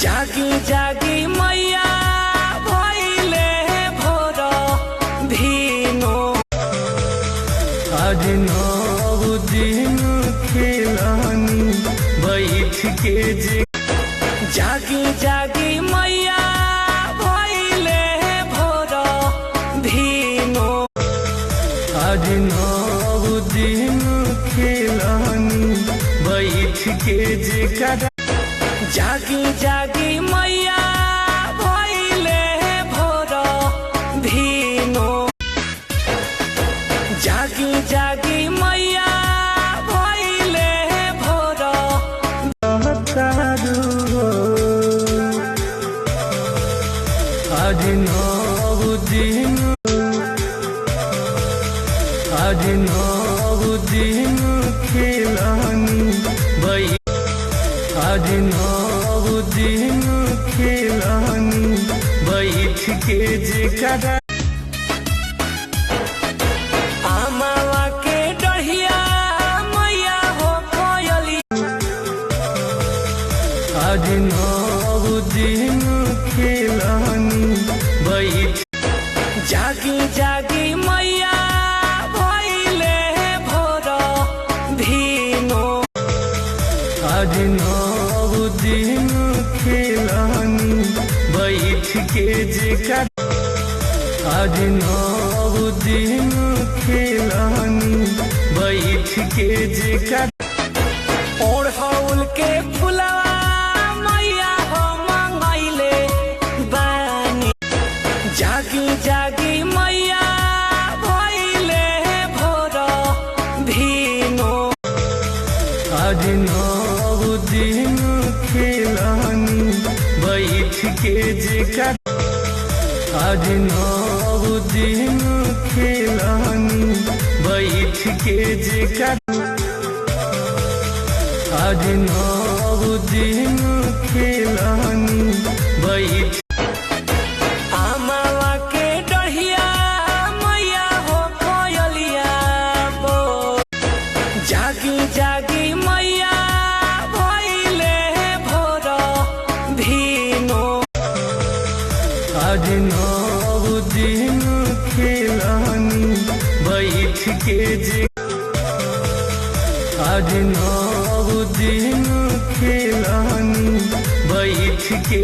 जागी जागी मैया भइले भोर भिनो आज 9 दिन खेलानी बैठ के जे जागी जागी मैया भइले भोर भिनो आज 9 दिन खेलानी बैठ के जे जागी जागी मैया भइले भोर भिनो जागी जागी मैया भइले भोर आज 9 दिन आज 9 दिन खेलानी आज 9 दिन खेलानी बैठ के जे आमावा के डढ़िया मैया हो कोयली आज 9 दिन खेलानी बैठ जागी जागी मैया भइले भोर भिनो आज 9 दिन खेलानी बैठ के जे आज 9 दिन खेलानी बैठ के जे ओढ़ौल के फुलवा मैया हो मंगैले बानी जागी जागी मैया भइले भोर भिनो आज 9 दिन खेलानी बैठ के जे आज 9 दिन खेलानी बैठ के जे आज 9 दिन खेलानी बैठ आमावा के डढ़िया मैया हो कोयलिया बो जागी जागी मैया भइले भोर भिनो आज 9 दिन खेलानी बैठ के जे आज 9 दिन खेलानी बैठ के